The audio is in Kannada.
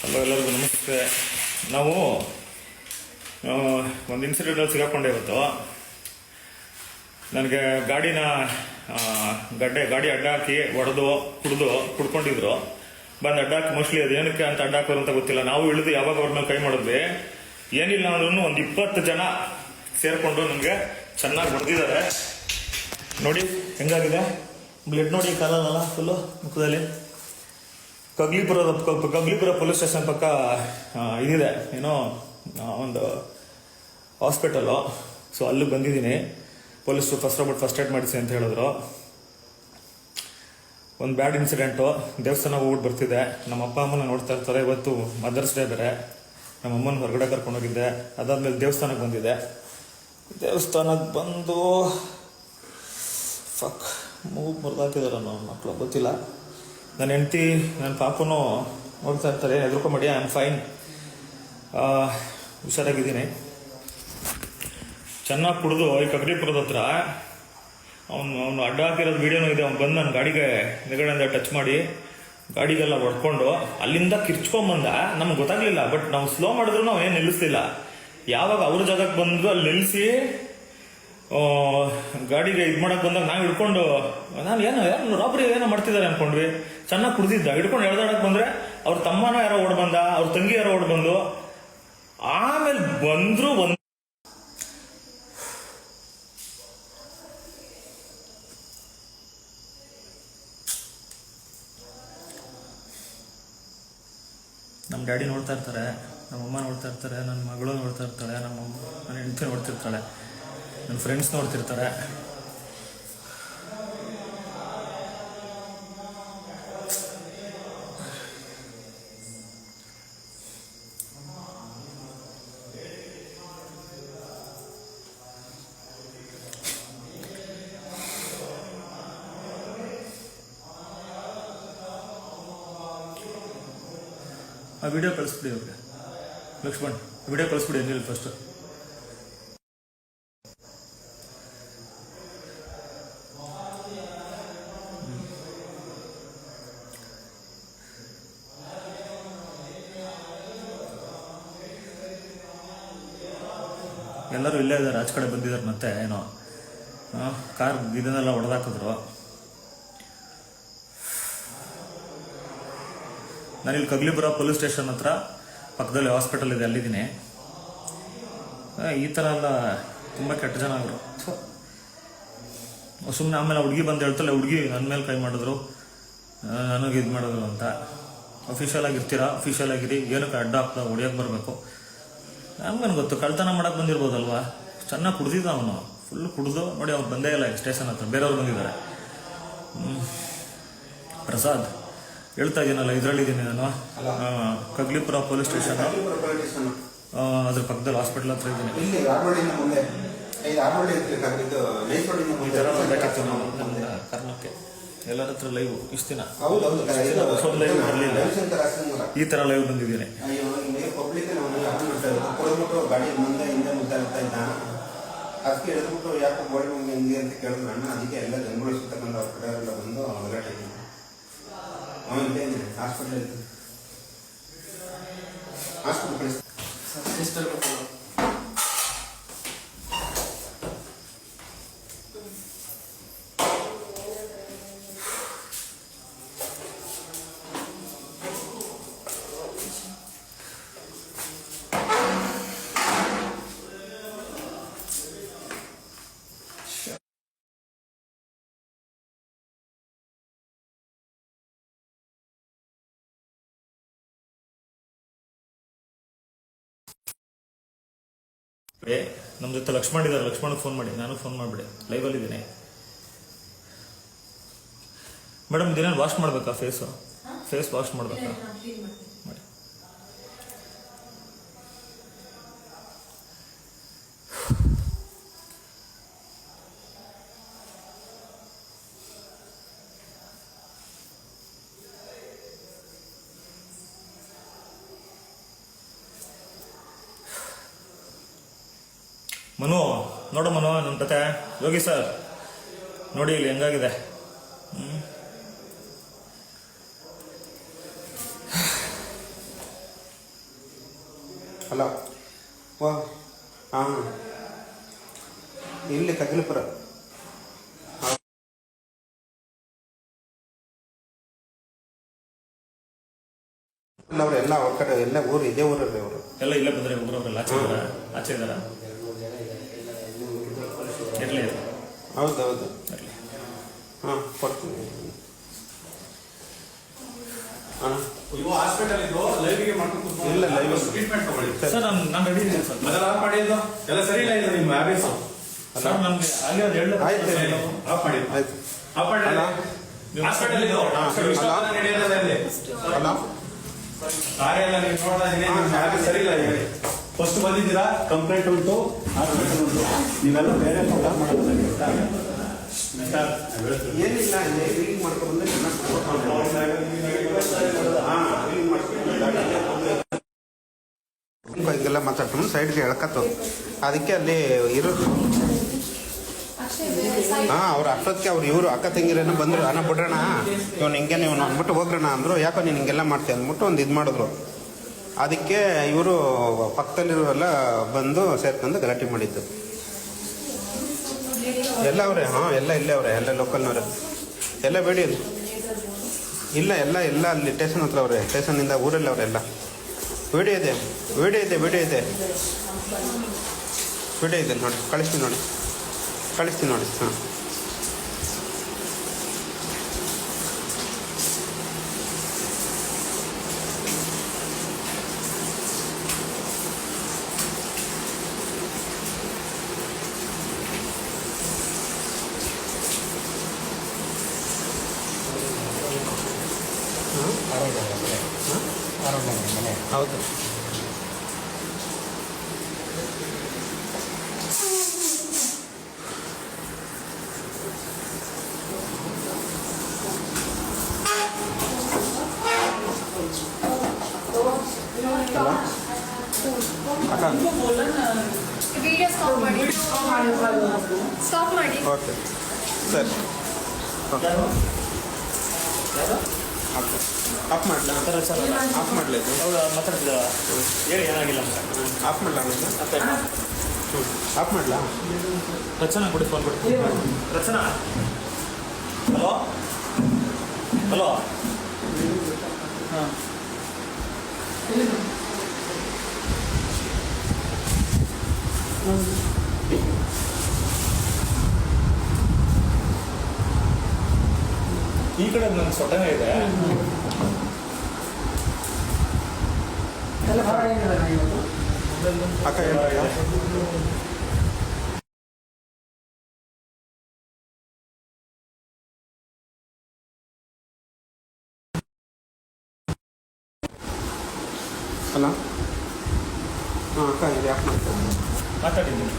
ಹಲೋ, ಎಲ್ಲರಿಗೂ ನಮಸ್ತೆ. ನಾವು ಒಂದು ಇನ್ಸಿಡೆಂಟಲ್ಲಿ ಸಿಗಾಕೊಂಡೆ ಇವತ್ತು. ನನಗೆ ಗಾಡಿನ ಗಾಡಿ ಅಡ್ಡ ಹಾಕಿ ಹೊಡೆದು ಕುಡ್ಕೊಂಡಿದ್ರು. ಬಂದು ಅಡ್ಡ ಹಾಕಿ ಮೋಸ್ಟ್ಲಿ ಅದು ಏನಕ್ಕೆ ಅಂತ ಅಡ್ಡ ಹಾಕೋರು ಅಂತ ಗೊತ್ತಿಲ್ಲ. ನಾವು ಇಳಿದು ಯಾವಾಗ ಅವ್ರ ಮೇಲೆ ಕೈ ಮಾಡಿದ್ವಿ, ಏನಿಲ್ಲ ಅಂದ್ರೂ ಒಂದು 20 ಜನ ಸೇರಿಕೊಂಡು ನನಗೆ ಚೆನ್ನಾಗಿ ಹೊಡೆದಿದ್ದಾರೆ. ನೋಡಿ ಹೆಂಗಾಗಿದೆ ಬ್ಲಡ್, ನೋಡಿ ಕಾಲಲ್ಲ ಫುಲ್ಲು ಮುಖದಲ್ಲಿ. ಕಗ್ಲಿಪುರ ಪೊಲೀಸ್ ಸ್ಟೇಷನ್ ಪಕ್ಕ ಇದಿದೆ, ಏನೋ ಒಂದು ಹಾಸ್ಪಿಟಲು. ಸೊ ಅಲ್ಲಿಗೆ ಬಂದಿದ್ದೀನಿ. ಪೊಲೀಸರು ಫಸ್ಟ್ ಏಡ್ ಮಾಡಿಸಿ ಅಂತ ಹೇಳಿದ್ರು. ಒಂದು ಬ್ಯಾಡ್ ಇನ್ಸಿಡೆಂಟು. ದೇವಸ್ಥಾನ ಹೋಗ್ಬಿಟ್ಟು ಬರ್ತಿದ್ದೆ. ನಮ್ಮ ಅಪ್ಪ ಅಮ್ಮನ ನೋಡ್ತಾ ಇರ್ತಾರೆ. ಇವತ್ತು ಮದರ್ಸ್ ಡೇ ಬೇರೆ. ನಮ್ಮ ಅಮ್ಮನ ಹೊರಗಡೆ ಕರ್ಕೊಂಡೋಗಿದ್ದೆ. ಅದಾದ್ಮೇಲೆ ದೇವಸ್ಥಾನಕ್ಕೆ ಬಂದಿದ್ದೆ. ದೇವಸ್ಥಾನಕ್ಕೆ ಬಂದು ಮೂಗು ಮುರಿದಾಕಿದಾರೆ ನಮ್ಮ ಮಕ್ಕಳು, ಗೊತ್ತಿಲ್ಲ. ನನ್ನ ಹೆಂಡತಿ ನನ್ನ ಪಾಪನೂ ನೋಡ್ತಾ ಇರ್ತಾರೆ. ಎದುರ್ಕೊಂಬೇಡಿ, ಐ ಆಮ್ ಫೈನ್, ಹುಷಾರಾಗಿದ್ದೀನಿ. ಚೆನ್ನಾಗಿ ಕುಡಿದು ಈ ಕಗ್ಲಿಪುರದ ಹತ್ರ ಅವನು ಅಡ್ಡ ಹಾಕಿರೋದು ವೀಡಿಯೋನೂ ಇದೆ. ಅವ್ನು ಬಂದು ನನ್ನ ಗಾಡಿಗೆ ಎದುರುಗಡೆಯಿಂದ ಟಚ್ ಮಾಡಿ ಗಾಡಿಗೆಲ್ಲ ಹೊಡ್ಕೊಂಡು ಅಲ್ಲಿಂದ ಕಿರ್ಚ್ಕೊಂಬಂದ. ನಮ್ಗೆ ಗೊತ್ತಾಗ್ಲಿಲ್ಲ, ಬಟ್ ನಾವು ಸ್ಲೋ ಮಾಡಿದ್ರು ನಾವು ಏನು ನಿಲ್ಲಿಸ್ಲಿಲ್ಲ. ಯಾವಾಗ ಅವ್ರ ಜಾಗಕ್ಕೆ ಬಂದು ಅಲ್ಲಿ ನಿಲ್ಲಿಸಿ ಗಾಡಿಗೆ ಇದು ಮಾಡಕ್ ಬಂದಾಗ ನಾವು ಹಿಡ್ಕೊಂಡು, ನಾನು ಏನೋ ರಾಬರಿ ಏನೋ ಮಾಡ್ತಿದ್ದಾರೆ ಅನ್ಕೊಂಡ್ವಿ. ಚೆನ್ನಾಗಿ ಕುಡ್ದಿದ್ದ, ಹಿಡ್ಕೊಂಡು ಎಳ್ದಾಡಕ್ ಬಂದ್ರೆ ಅವ್ರ ತಮ್ಮನ ಯಾರೋ ಓಡ್ ಬಂದ, ಅವ್ರ ತಂಗಿ ಯಾರೋ ಓಡ್ ಬಂದು, ಆಮೇಲೆ ಬಂದ್ರು. ನಮ್ಮ ಡ್ಯಾಡಿ ನೋಡ್ತಾ ಇರ್ತಾರೆ, ನಮ್ಮಮ್ಮ ನೋಡ್ತಾ ಇರ್ತಾರೆ, ನನ್ನ ಮಗಳು ನೋಡ್ತಾ ಇರ್ತಾಳೆ, ನನ್ನ ಹೆಂಡತಿ ನೋಡ್ತಿರ್ತಾಳೆ, ನನ್ನ ಫ್ರೆಂಡ್ಸ್ ನೋಡ್ತಿರ್ತಾರೆ. ಆ ವಿಡಿಯೋ ಕಳಿಸ್ಬಿಡಿ ಅವ್ರಿಗೆ. ಲಕ್ಷ್ಮಣ್, ವಿಡಿಯೋ ಕಳಿಸ್ಬಿಡಿ ಏನಿಲ್ಲ ಫಸ್ಟ್. ಎಲ್ಲರೂ ಇಲ್ಲೇ ಇದ್ದಾರೆ, ಆಚೆ ಕಡೆ ಬಂದಿದ್ದಾರೆ. ಮತ್ತೆ ಏನೋ ಕಾರ್ ಇದನ್ನೆಲ್ಲ ಹೊಡೆದಾಕಿದ್ರು. ನಾನಿಲ್ಲಿ ಕಗ್ಲಿಪುರ ಪೊಲೀಸ್ ಸ್ಟೇಷನ್ ಹತ್ರ ಪಕ್ಕದಲ್ಲಿ ಹಾಸ್ಪಿಟಲ್ ಇದೆ, ಅಲ್ಲಿದ್ದೀನಿ. ಈ ಥರ ಎಲ್ಲ ತುಂಬ ಕೆಟ್ಟ ಜನ ಅವರು. ಸುಮ್ಮನೆ ಆಮೇಲೆ ಹುಡುಗಿ ಬಂದು ಹೇಳ್ತಲ್ಲ, ಹುಡುಗಿ ನನ್ನ ಮೇಲೆ ಕೈ ಮಾಡಿದ್ರು, ನನಗೆ ಇದು ಮಾಡಿದ್ರು ಅಂತ. ಅಫಿಷಿಯಲ್ ಆಗಿರ್ತೀರಾ, ಅಫಿಷಿಯಲ್ ಆಗಿರಿ. ಏನಕ್ಕೆ ಅಡ್ಡ ಹಾಕ್ತಾ ಹೊಡಿಯೋಕೆ ಬರಬೇಕು? ನಮ್ಗೇನು ಗೊತ್ತು, ಕಳ್ತನ ಮಾಡಕ್ಕೆ ಬಂದಿರ್ಬೋದಲ್ವಾ. ಚೆನ್ನಾಗಿ ಕುಡ್ದಿದ್ದ ಅವನು, ಫುಲ್ ಕುಡ್ದು. ನೋಡಿ ಅವ್ರು ಬಂದೇ ಇಲ್ಲ ಸ್ಟೇಷನ್ ಹತ್ರ, ಬೇರೆಯವ್ರು ಬಂದಿದ್ದಾರೆ. ಪ್ರಸಾದ್ ಹೇಳ್ತಾ ಇದ್ದೀನಲ್ಲ, ಇದರಲ್ಲಿದ್ದೀನಿ ನಾನು. ಕಗ್ಲಿಪುರ ಪೊಲೀಸ್ ಸ್ಟೇಷನ್, ಅದ್ರ ಪಕ್ಕದಲ್ಲಿ ಹಾಸ್ಪಿಟಲ್ ಹತ್ರ ಇದ್ದೀನಿ. ಈ ಥರ ಬೇಕಾಗ್ತದೆ ನಮ್ಮ ಕರ್ಣಕ್ಕೆ. ಎಲ್ಲರ ಹತ್ರ ಲೈವ್ ಇಷ್ಟು ದಿನ ಲೈವ್ ಬರಲಿಲ್ಲ, ಈ ಥರ ಲೈವ್ ಬಂದಿದ್ದೀನಿ. ಅದಕ್ಕೆ ಎದ್ಬಿಟ್ಟು ಯಾಕೆ ಗೋಡೆ ಮುಂದೆ ಹೆಂಗೆ ಅಂತ ಕೇಳಿದ್ರು. ಅಣ್ಣ ಅದಕ್ಕೆ ಎಲ್ಲ ಜನಗಳು ಸುತ್ತಕೊಂಡು ಅವ್ರ ಕಡೆ ಎಲ್ಲ ಬಂದು ಗಲಾಟೆ ಹಾಸ್ಪಿಟಲ್ ನಮ್ಮ ಜೊತೆ ಲಕ್ಷ್ಮಣ್ ಇದ್ದಾರೆ. ಲಕ್ಷ್ಮಣ್ಗೆ ಫೋನ್ ಮಾಡಿ, ನಾನು ಫೋನ್ ಮಾಡಿಬಿಡಿ. ಲೈವಲ್ಲಿ ಇದ್ದೀನಿ ಮೇಡಮ್. ಇದೇನೇನು ವಾಶ್ ಮಾಡಬೇಕಾ? ಫೇಸ್ ವಾಶ್ ಮಾಡಬೇಕಾ? ಮಾಡಿ. ಮನು ನೋಡು, ಮನು ನನ್ನ ಕತೆ. ಯೋಗಿ ಸರ್ ನೋಡಿ ಇಲ್ಲಿ ಹೆಂಗಾಗಿದೆ. ಹಲೋ ವಾ ಹಾಂ ಇಲ್ಲಿ ಕಗ್ಲಿಪುರ ಇಲ್ಲ ಅವ್ರು ಎಲ್ಲ ಅವ್ರ ಕಡೆ ಎಲ್ಲ ಊರು ಇದೇ ಊರಲ್ಲಿ ಅವರು ಎಲ್ಲ ಇಲ್ಲೇ ಬಂದರೆ ಒಬ್ಬರೊಬ್ಬರೆಲ್ಲ ಆಚೆ ಇದ್ದಾರ ಇರಲಿ ಹೌದು ಹೌದು ಹಾಂ ಕೊಡ್ತೀನಿ ಹಾಂ ಹಾಸ್ಪಿಟಲ್ ಇದು ಲೈವ್ಗೆ ಮಾಡ್ಕೊಂಡು ಇಲ್ಲ ಲೈವ್ ಟ್ರೀಟ್ಮೆಂಟ್ ತಗೊಳ್ಳಿ ಸರ್ ನಾನು ರೆಡಿ ಇದ್ದೀನಿ ಸರ್. ಮೊದಲ ಆಫ್ ಮಾಡಿದ್ದು ಎಲ್ಲ ಸರಿ ಇಲ್ಲ ಇದು ನಿಮ್ಮ ಹ್ಯಾಬಿಟ್ಸ್ ಸರ್ ನಮಗೆ ಹಾಗೆ ಅದು ಹೇಳಿ ಆಯ್ತು ಆಫ್ ಮಾಡಿ ಆಯ್ತು ಆಫ್ ಮಾಡಿ ಅಲ್ಲ? ಹಾಸ್ಪಿಟಲ್ ಇದು ನಡೆಯೋದಲ್ಲಿ ಅಲ್ಲ ಕಾರ್ಯ ಎಲ್ಲ ನೀವು ನೋಡ್ತಾ ಇದ್ದೀನಿ ನಿಮ್ಮ ಹ್ಯಾಬಿಟ್ ಸರಿ ಇಲ್ಲ ಹೇಳಿ ಫಸ್ಟ್ ಬಂದಿದ್ದೀರಾ ಕಂಪ್ಲೇಂಟ್ ಉಂಟು ಹಾಸ್ಪಿಟಲ್ ಉಂಟು ನೀವೆಲ್ಲ ಬೇರೆ ಕಾಂಟ್ಯಾಕ್ಟ್ ಮಾಡೋದಾಗಿರುತ್ತಾ ಏನಿಲ್ಲ ಇಲ್ಲಿ ರೀಡಿಂಗ್ ಮಾಡ್ಕೊಂಡು ಹಿಂಗೆಲ್ಲ ಮಾತಾಡ್ಕೊಂಡು ಸೈಡ್ಗೆ ಎಳ್ಕತ್ತು ಅದಕ್ಕೆ ಅಲ್ಲಿ ಇರೋದು ಹಾಂ ಅವ್ರು ಅಷ್ಟೊತ್ತಿಗೆ ಅವ್ರು ಇವರು ಅಕ್ಕ ತಂಗಿರೇನೋ ಬಂದರು ಅಣ್ಣ ಬಿಡ್ರಣ ಇವನು ಹಿಂಗೆ ನೀವು ಅಂದ್ಬಿಟ್ಟು ಹೋಗ್ರಣ ಅಂದರು ಯಾಕೋ ನೀನು ಹಿಂಗೆಲ್ಲ ಮಾಡ್ತೀಯ ಅಂದ್ಬಿಟ್ಟು ಒಂದು ಇದು ಮಾಡಿದ್ರು ಅದಕ್ಕೆ ಇವರು ಪಕ್ಕದಲ್ಲಿರೋರೆಲ್ಲ ಬಂದು ಸೇರ್ಕೊಂಡು ಗಲಾಟೆ ಮಾಡಿದ್ದು ಎಲ್ಲ ಅವರೇ ಹಾಂ ಎಲ್ಲ ಇಲ್ಲೇ ಅವರೇ ಎಲ್ಲ ಲೋಕಲ್ನವ್ರೆ ಎಲ್ಲ ಬೇಡಿ ಇಲ್ಲ ಎಲ್ಲ ಎಲ್ಲ ಅಲ್ಲಿ ಸ್ಟೇಷನ್ ಹತ್ರ ಅವರೇ ಸ್ಟೇಷನಿಂದ ಊರಲ್ಲಿ ಅವರೆಲ್ಲ ವಿಡಿಯೋ ಇದೆ ವಿಡಿಯೋ ಇದೆ ವಿಡಿಯೋ ಇದೆ ವಿಡಿಯೋ ಇದೆ ನೋಡಿ ಕಳಿಸ್ತೀನಿ ನೋಡಿ ಹಾಂ ಹೌದು ಅಕ್ಕ ವಿಡಿಯೋ ಸ್ಟಾಪ್ ಮಾಡಿ ಸ್ಟಾಪ್ ಮಾಡಿ ಓಕೆ ಸರಿ ಆಫ್ ಮಾಡಲಾ ಆಫ್ ಮಾಡಲಿದ್ದು ಅವ್ರು ಮಾತಾಡ್ತಿದ್ದಾರ ಹೇಳಿ ಏನಾಗಿಲ್ಲ ಅಂತ ಆಫ್ ಮಾಡಲಾ ಆಫ್ ಮಾಡಲಾ ರಚನಾ ಕೊಡಿ ಫೋನ್ ಕೊಡಿ ರಚನಾ ಹಲೋ ಹಲೋ ಹಾಂ ಈ ಕಡೆ ನನ್ನ ಸೊಟ್ಟನೇ ಇದೆ ಅಕ್ಕ ಹೇಳ್ತೀರಾ ಅಲ್ಲ ಹಾಂ ಅಕ್ಕ ಇದು ಯಾಕೆ ಮಾಡ್ತಾರೆ ಮಾತಾಡಿದ್ದೀನಿ